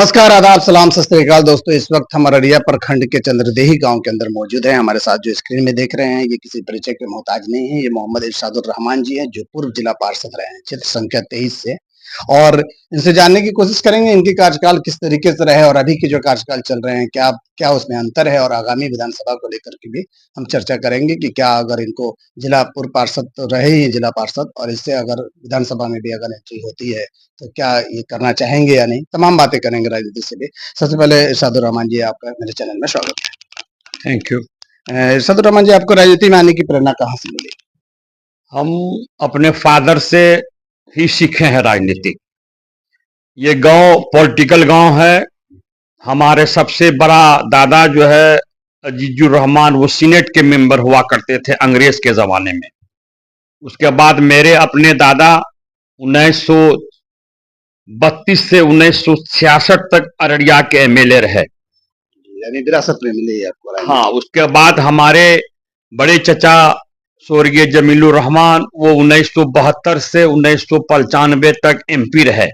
नमस्कार, आदाब, सलाम, सत श्री अकाल दोस्तों। इस वक्त हम अररिया प्रखंड के चंद्रदेही गांव के अंदर मौजूद हैं। हमारे साथ जो स्क्रीन में देख रहे हैं ये किसी परिचय के मोहताज नहीं है। ये मोहम्मद इरशादुर रहमान जी हैं जो पूर्व जिला पार्षद रहे हैं क्षेत्र संख्या 23 से। और इनसे जानने की कोशिश करेंगे इनकी कार्यकाल किस तरीके से रहे और अभी के जो कार्यकाल चल रहे हैं क्या क्या उसमें अंतर है, और आगामी विधानसभा को लेकर के भी हम चर्चा करेंगे कि क्या अगर इनको जिला पूर्व पार्षद तो रहे ही जिला पार्षद, और इससे अगर विधानसभा में भी अगर एंट्री होती है तो क्या ये करना चाहेंगे या नहीं। तमाम बातें करेंगे राजनीति से भी। सबसे पहले इरशादुर रहमान जी, आपका मेरे चैनल में स्वागत है। Thank you. इरशादुर रहमान जी, आपको राजनीति में आने की प्रेरणा कहाँ से मिली? हम अपने फादर से ही सीखे हैं राजनीति। ये गांव पॉलिटिकल गांव है। हमारे सबसे बड़ा दादा जो है अजीजुर रहमान, वो सीनेट के मेंबर हुआ करते थे अंग्रेज के जमाने में। उसके बाद मेरे अपने दादा 1932 से 1966 तक अररिया के एमएलए रहे, यानी विरासत में मिली है आपको। हाँ, उसके बाद हमारे बड़े चचा स्वर्गीय जमीलुर रहमान, वो 1972 से 1995 तक एमपी रहे।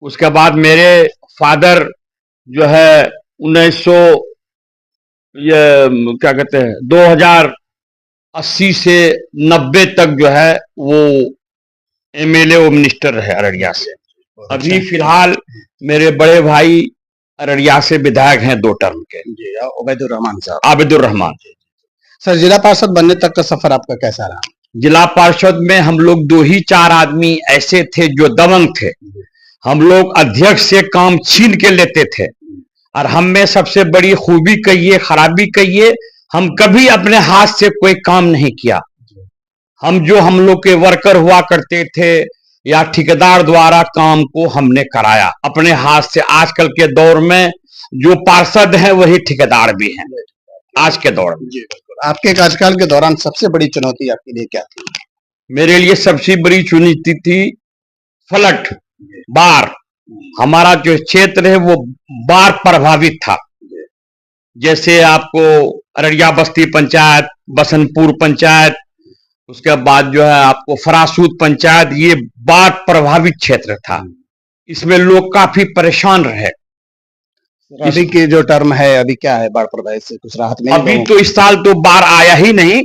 उसके बाद मेरे फादर जो है 1900 ये क्या कहते हैं 2080 से 90 तक जो है वो एमएलए और मिनिस्टर रहे अररिया से। अभी फिलहाल मेरे बड़े भाई अररिया से विधायक हैं 2 टर्म के, उबैदुर रहमान साहब। आबिदुर रहमान। सर, जिला पार्षद बनने तक का सफर आपका कैसा रहा? जिला पार्षद में हम लोग 2 ही 4 आदमी ऐसे थे जो दबंग थे। हम लोग अध्यक्ष से काम छीन के लेते थे, और हम में सबसे बड़ी खूबी कहिए खराबी कहिए, हम कभी अपने हाथ से कोई काम नहीं किया। हम लोग के वर्कर हुआ करते थे या ठेकेदार द्वारा काम को हमने कराया अपने हाथ से। आजकल के दौर में जो पार्षद है वही ठेकेदार भी हैं आज के दौर में। आपके कार्यकाल के दौरान सबसे बड़ी चुनौती आपके लिए क्या थी? मेरे लिए सबसे बड़ी चुनौती थी फ्लड, बाढ़। हमारा जो क्षेत्र है वो बाढ़ प्रभावित था। जैसे आपको अररिया बस्ती पंचायत, बसंतपुर पंचायत, उसके बाद जो है आपको फरासूद पंचायत, ये बाढ़ प्रभावित क्षेत्र था। इसमें लोग काफी परेशान रहे। अभी की जो टर्म है अभी क्या है, बाढ़ प्रभावित से कुछ राहत मिली? अभी तो इस साल तो बाढ़ आया ही नहीं,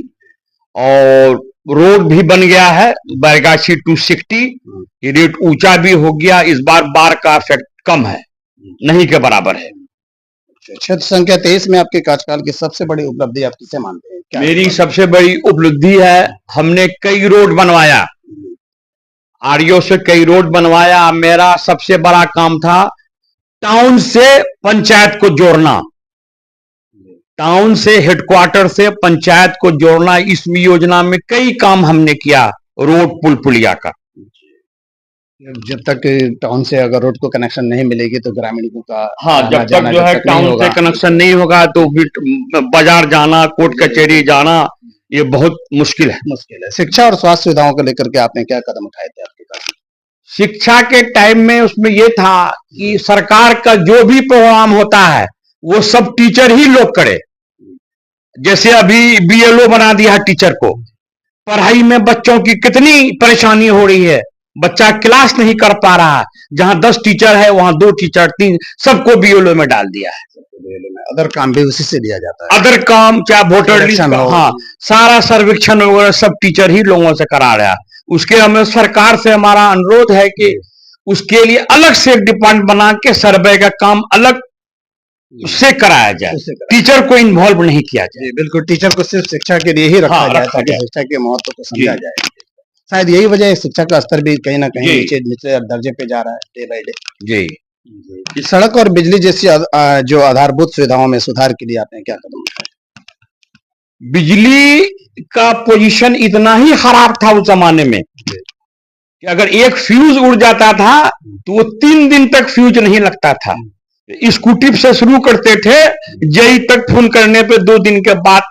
और रोड भी बन गया है बैरगाछी 260, ये रेट ऊंचा भी हो गया। इस बार बाढ़ का इफेक्ट कम है, नहीं के बराबर है। क्षेत्र संख्या 23 में आपके कार्यकाल की सबसे बड़ी उपलब्धि आप किसे मानते हैं? क्या मेरी सबसे बड़ी उपलब्धि है, हमने कई रोड बनवाया, आरओ से कई रोड बनवाया। मेरा सबसे बड़ा काम था टाउन से पंचायत को जोड़ना, टाउन से हेडक्वार्टर से पंचायत को जोड़ना। इस योजना में कई काम हमने किया, रोड पुल पुलिया का। जब तक टाउन से अगर रोड को कनेक्शन नहीं मिलेगी तो ग्रामीणों का हाँ, जब तक जो है टाउन से कनेक्शन नहीं होगा तो बाजार जाना, कोर्ट कचहरी जाना, ये बहुत मुश्किल है। शिक्षा और स्वास्थ्य सुविधाओं को लेकर के आपने क्या कदम उठाए थे आपके पास? शिक्षा के टाइम में उसमें ये था कि सरकार का जो भी प्रोग्राम होता है वो सब टीचर ही लोग करे। जैसे अभी बीएलओ बना दिया है टीचर को। पढ़ाई में बच्चों की कितनी परेशानी हो रही है, बच्चा क्लास नहीं कर पा रहा है। जहां 10 टीचर है वहां 2 टीचर 3, सबको बीएलओ में डाल दिया है। अदर काम भी उसी से दिया जाता है। अदर काम चाहे वोटर लिस्ट, हाँ, सारा सर्वेक्षण वगैरह सब टीचर ही लोगों से करा रहा है। उसके हमें सरकार से हमारा अनुरोध है कि उसके लिए अलग से एक डिपार्टमेंट बना के सर्वे का काम अलग उससे कराया जाए, टीचर को इन्वॉल्व नहीं किया जाए। बिल्कुल, टीचर को सिर्फ शिक्षा के लिए ही रखा जाए ताकि शिक्षा के महत्व को समझा जाए। शायद यही वजह है शिक्षा का स्तर भी कहीं ना कहीं नीचे दर्जे पे जा रहा है डे बाय डे। जी। सड़क और बिजली जैसी जो आधारभूत सुविधाओं में सुधार के लिए आपने क्या कदम उठाए? बिजली का पोजीशन इतना ही खराब था उस जमाने में कि अगर एक फ्यूज उड़ जाता था तो वो 3 दिन तक फ्यूज नहीं लगता था। स्कूटी से शुरू करते थे, जेई तक फोन करने पे 2 दिन के बाद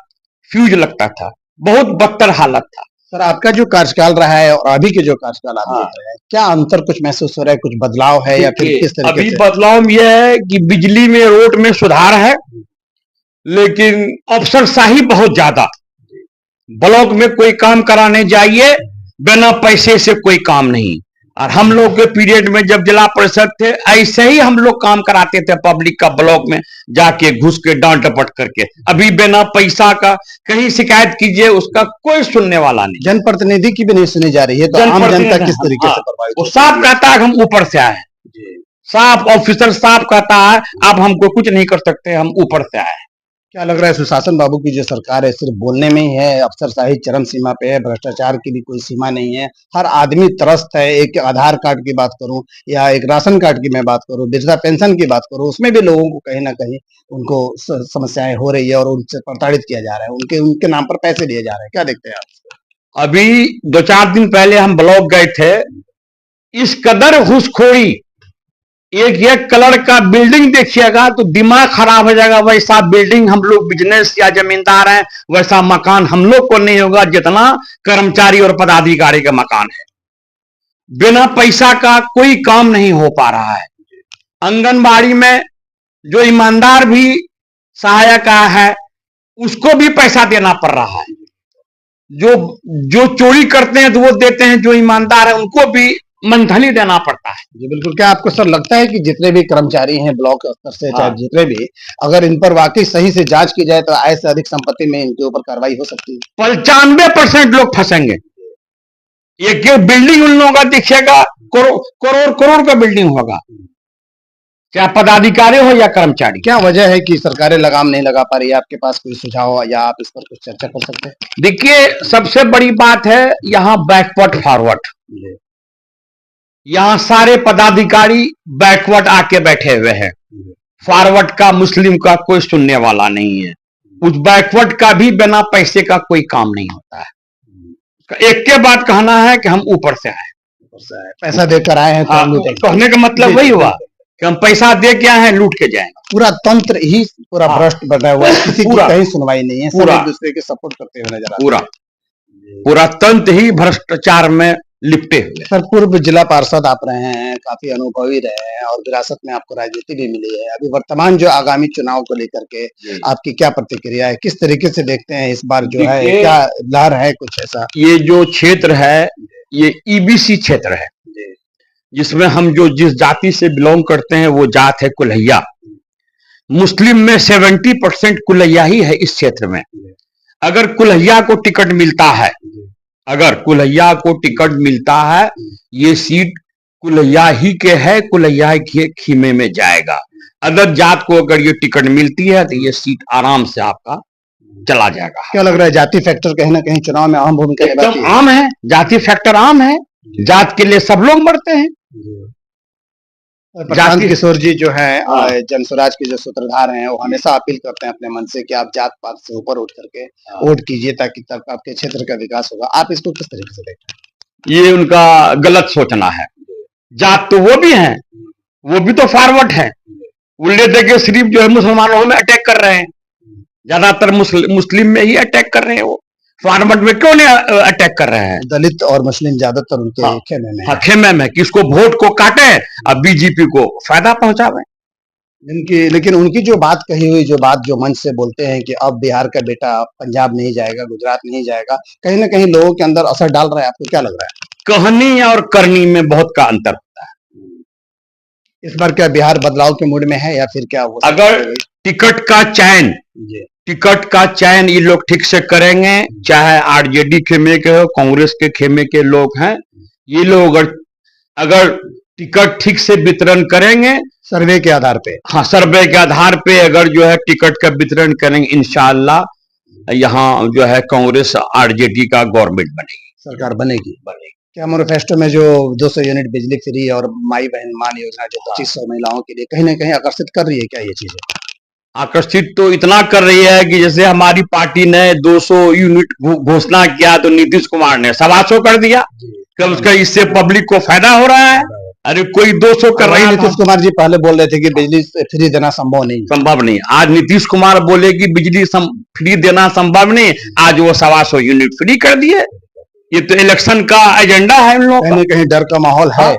फ्यूज लगता था। बहुत बदतर हालत था। सर, आपका जो कार्यकाल रहा है और अभी के जो कार्यकाल आप देख रहे हैं, क्या अंतर कुछ महसूस हो रहा है? कुछ बदलाव है या फिर किस तरीके से? अभी बदलाव यह है कि बिजली में, रोड में सुधार है, लेकिन अफसरशाही बहुत ज्यादा। ब्लॉक में कोई काम कराने जाइए, बिना पैसे से कोई काम नहीं। और हम लोग के पीरियड में जब जिला परिषद थे, ऐसे ही हम लोग काम कराते थे पब्लिक का, ब्लॉक में जाके घुस के डांट डपट करके। अभी बिना पैसा का कहीं शिकायत कीजिए, उसका कोई सुनने वाला नहीं। जनप्रतिनिधि की भी नहीं सुनी जा रही है, तो आम जनता किस तरीके से प्रभावित वो होती साफ कहता है हम ऊपर से आए, साफ ऑफिसर साफ कहता है आप हमको कुछ नहीं कर सकते, हम ऊपर से आए। क्या लग रहा है सुशासन बाबू की जो सरकार है सिर्फ बोलने में ही है, अफसरशाही चरम सीमा पे है, भ्रष्टाचार की भी कोई सीमा नहीं है, हर आदमी त्रस्त है। एक आधार कार्ड की बात करूं या एक राशन कार्ड की मैं बात करूं, वृद्धा पेंशन की बात करूं, उसमें भी लोगों को कहीं ना कहीं उनको समस्याएं हो रही है और उनसे प्रताड़ित किया जा रहा है, उनके उनके नाम पर पैसे दिए जा रहे हैं। क्या देखते हैं आप? अभी 2-4 दिन पहले हम ब्लॉक गए थे, इस कदर घूसखोरी, एक कलर का बिल्डिंग देखिएगा तो दिमाग खराब हो जाएगा। वैसा बिल्डिंग हम लोग बिजनेस या जमींदार हैं, वैसा मकान हम लोग को नहीं होगा जितना कर्मचारी और पदाधिकारी का मकान है। बिना पैसा का कोई काम नहीं हो पा रहा है। आंगनबाड़ी में जो ईमानदार भी सहायक है उसको भी पैसा देना पड़ रहा है। जो जो चोरी करते हैं तो वो देते हैं, जो ईमानदार है उनको भी मंथली देना पड़ता है। जी बिल्कुल। क्या आपको सर लगता है कि जितने भी कर्मचारी हैं ब्लॉक स्तर से, चाहे जितने भी, अगर इन पर वाकई सही से जांच की जाए तो आय से अधिक संपत्ति में इनके ऊपर कार्रवाई हो सकती है? 95% लोग फंसेंगे। एक बिल्डिंग उन लोगों का दिखेगा, करोड़ करोड़ का बिल्डिंग होगा, चाहे पदाधिकारी हो या कर्मचारी। क्या वजह है कि सरकारें लगाम नहीं लगा पा रही है? आपके पास कोई सुझाव या आप इस पर कुछ चर्चा कर सकते हैं? देखिए, सबसे बड़ी बात है यहाँ बैकवर्ड फॉरवर्ड। यहाँ सारे पदाधिकारी बैकवर्ड आके बैठे हुए हैं, फॉरवर्ड का मुस्लिम का कोई सुनने वाला नहीं है। उस बैकवर्ड का भी बिना पैसे का कोई काम नहीं होता है। एक के बाद कहना है कि हम ऊपर से आए, पैसा देकर आए हैं तो हम लूटेंगे। कहने का मतलब वही हुआ कि हम पैसा दे के आए हैं, लूट के जाएंगे। पूरा तंत्र ही पूरा भ्रष्ट बना हुआ है, किसी की कहीं सुनवाई नहीं है, सब एक दूसरे के सपोर्ट करते हुए नजर आ रहे हैं। पूरा तंत्र ही भ्रष्टाचार में लिपटे हुए। सर, पूर्व जिला पार्षद आप रहे हैं, काफी अनुभवी रहे हैं और विरासत में आपको राजनीति भी मिली है। अभी वर्तमान जो आगामी चुनाव को लेकर के आपकी क्या प्रतिक्रिया है? किस तरीके से देखते हैं इस बार जो है, क्या लहर है कुछ ऐसा? ये जो क्षेत्र है ये ईबीसी क्षेत्र है, जिसमें हम जो जिस जाति से बिलोंग करते हैं वो जात है कुल्हैया। मुस्लिम में 70% कुल्हैया ही है इस क्षेत्र में। अगर कुल्हैया को टिकट मिलता है, अगर कुल्हैया को टिकट मिलता है, ये सीट कुल्हैया ही के है, कुल्हैया के खीमे में जाएगा। अदर जात को अगर ये टिकट मिलती है तो ये सीट आराम से आपका चला जाएगा। क्या लग रहा है जाति फैक्टर कहीं ना कहीं चुनाव में अहम भूमिका निभाती है? आम है, जाति फैक्टर आम है, जात के लिए सब लोग मरते हैं। प्रशांत किशोर जी जो है जन स्वराज के जो सूत्रधार हैं, वो हमेशा अपील करते हैं अपने मन से कि आप जात पात से ऊपर उठ करके वोट कीजिए, ताकि तब आपके क्षेत्र का विकास होगा। आप इसको किस तरीके से देखते हैं? ये उनका गलत सोचना है। जात तो वो भी हैं, वो भी तो फॉरवर्ड है। उल्ले देके सिर्फ जो है मुसलमानों में अटैक कर रहे हैं, ज्यादातर मुस्लिम में ही अटैक कर रहे हैं। वो फॉरवर्ड में क्यों नहीं अटैक कर रहे हैं? दलित और मुस्लिम ज्यादातर उनके खेमे में है। खेमे में किसको वोट को काटे और बीजेपी को फायदा पहुंचावे। लेकिन उनकी जो बात कही हुई, जो बात जो मंच से बोलते हैं कि अब बिहार का बेटा पंजाब नहीं जाएगा, गुजरात नहीं जाएगा, कहीं ना कहीं लोगों के अंदर असर डाल रहा है। आपको क्या लग रहा है? कहनी और करनी में बहुत का अंतर होता है। इस बार क्या बिहार बदलाव के मूड में है या फिर क्या? अगर टिकट का चयन ये लोग ठीक से करेंगे, चाहे आरजेडी खेमे के हो, कांग्रेस के खेमे के लोग हैं, ये लोग अगर टिकट ठीक से वितरण करेंगे सर्वे के आधार पे, हाँ सर्वे के आधार पे अगर जो है टिकट का वितरण करेंगे, इंशाअल्लाह यहाँ जो है कांग्रेस आरजेडी का गवर्नमेंट बनेगी, सरकार बनेगी। क्या मैनिफेस्टो में जो 200 यूनिट बिजली फ्री और माई बहन मान योजना जो 2500 महिलाओं के लिए कहीं ना कहीं आकर्षित कर रही है? क्या ये चीजें आकर्षित तो इतना कर रही है कि जैसे हमारी पार्टी ने 200 यूनिट घोषणा किया तो नीतीश कुमार ने 225 कर दिया। क्या उसका इससे पब्लिक को फायदा हो रहा है? अरे कोई 200 कर रहा है। नीतीश कुमार जी पहले बोल रहे थे कि बिजली फ्री देना संभव नहीं। आज नीतीश कुमार बोले कि बिजली फ्री देना संभव नहीं, आज वो 225 यूनिट फ्री कर दिए। ये तो इलेक्शन का एजेंडा है उन लोगों का। कहीं डर का माहौल है,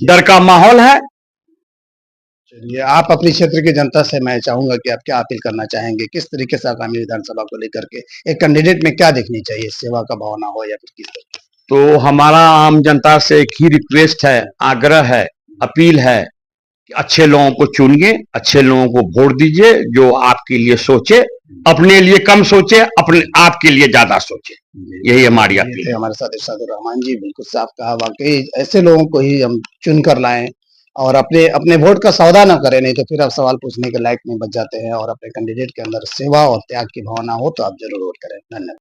डर का माहौल है। चलिए, आप अपनी क्षेत्र की जनता से मैं चाहूंगा कि आप क्या अपील करना चाहेंगे? किस तरीके से आगामी विधानसभा को लेकर के एक कैंडिडेट में क्या देखनी चाहिए? सेवा का भावना हो या फिर किस तरीके? तो हमारा आम जनता से एक ही रिक्वेस्ट है, आग्रह है, अपील है कि अच्छे लोगों को चुनिए, अच्छे लोगों को वोट दीजिए, जो आपके लिए सोचे, अपने लिए कम सोचे, अपने आपके लिए ज्यादा सोचे। यही हमारी अपील है। हमारे साथ इरशादुर रहमान जी, बिल्कुल साफ कहा। वाकई ऐसे लोगों को ही हम चुन कर लाएं और अपने अपने वोट का सौदा ना करें, नहीं तो फिर आप सवाल पूछने के लायक नहीं बच जाते हैं। और अपने कैंडिडेट के अंदर सेवा और त्याग की भावना हो तो आप जरूर वोट करें। धन्यवाद।